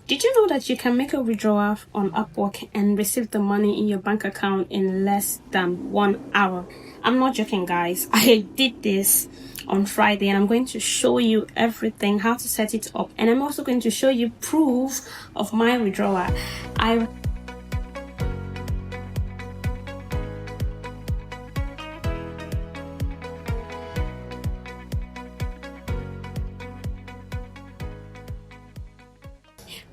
Did you know that you can make a withdrawal on Upwork and receive the money in your bank account in less than 1 hour? I'm not joking, guys. I did this on Friday and I'm going to show you everything, how to set it up, and I'm also going to show you proof of my withdrawal.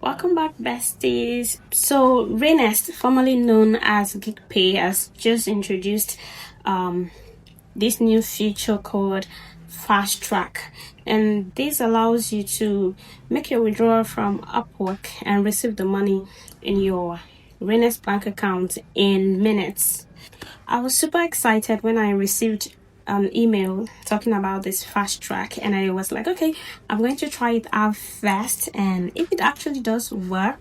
Welcome back, besties. So Raenest, formerly known as GigPay, has just introduced this new feature called FastTrack, and this allows you to make your withdrawal from Upwork and receive the money in your Raenest bank account in minutes. I was super excited when I received an email talking about this FastTrack, and I was like, okay, I'm going to try it out first, and if it actually does work,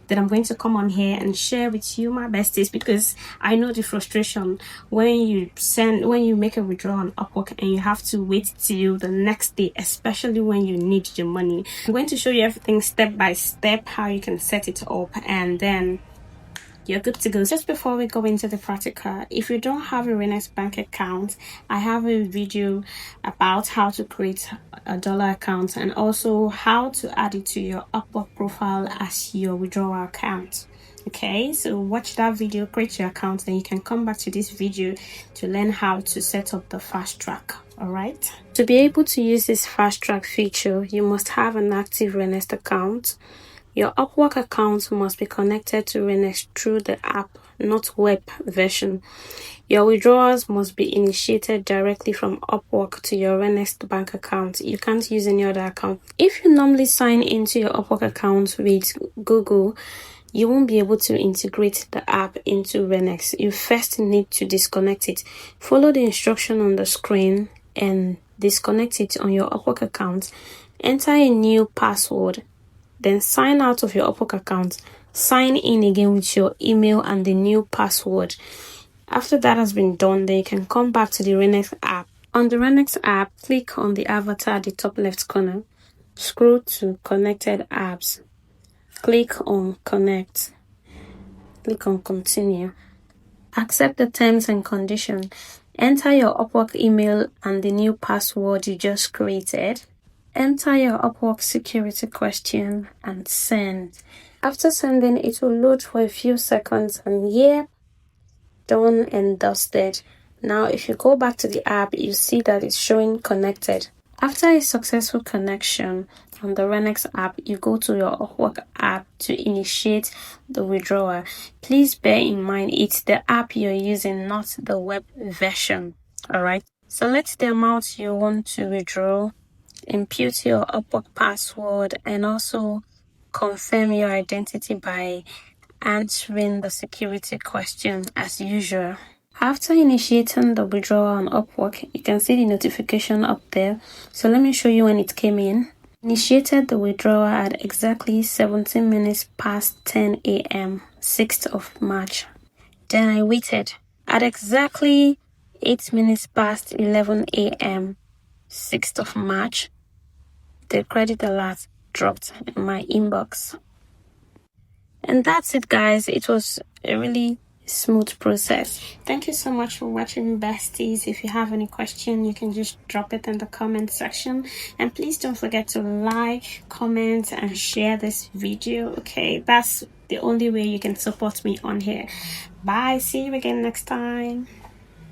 then I'm going to come on here and share with you, my besties, because I know the frustration when you make a withdrawal on Upwork and you have to wait till the next day, especially when you need the money. I'm going to show you everything step by step, how you can set it up, and then you're good to go. Just before we go into the practical, if you don't have a Raenest bank account, I have a video about how to create a dollar account and also how to add it to your Upwork profile as your withdrawal account. Okay, so watch that video, create your account, then you can come back to this video to learn how to set up the FastTrack. Alright, to be able to use this FastTrack feature, you must have an active Raenest account. Your Upwork account must be connected to Raenest through the app, not web version. Your withdrawals must be initiated directly from Upwork to your Raenest bank account. You can't use any other account. If you normally sign into your Upwork account with Google, you won't be able to integrate the app into Raenest. You first need to disconnect it. Follow the instruction on the screen and disconnect it on your Upwork account. Enter a new password. Then sign out of your Upwork account. Sign in again with your email and the new password. After that has been done, then you can come back to the Raenest app. On the Raenest app, click on the avatar at the top left corner. Scroll to Connected Apps. Click on Connect. Click on Continue. Accept the terms and conditions. Enter your Upwork email and the new password you just created. Enter your Upwork security question and send. After sending, it will load for a few seconds and yeah, done and dusted. Now if you go back to the app, you see that it's showing connected. After a successful connection on the Raenest app, you go to your Upwork app to initiate the withdrawal. Please bear in mind it's the app you're using, not the web version. Alright, select the amount you want to withdraw. Input your Upwork password and also confirm your identity by answering the security question as usual. After initiating the withdrawal on Upwork, you can see the notification up there. So let me show you when it came in. Initiated the withdrawal at exactly 17 minutes past 10 a.m. 6th of March. Then I waited. At exactly 8 minutes past 11 a.m. 6th of March, the credit alert dropped in my inbox. And that's it, guys. It was a really smooth process. Thank you so much for watching, besties. If you have any question, you can just drop it in the comment section, and please don't forget to like, comment and share this video. Okay, that's the only way you can support me on here. Bye, see you again next time.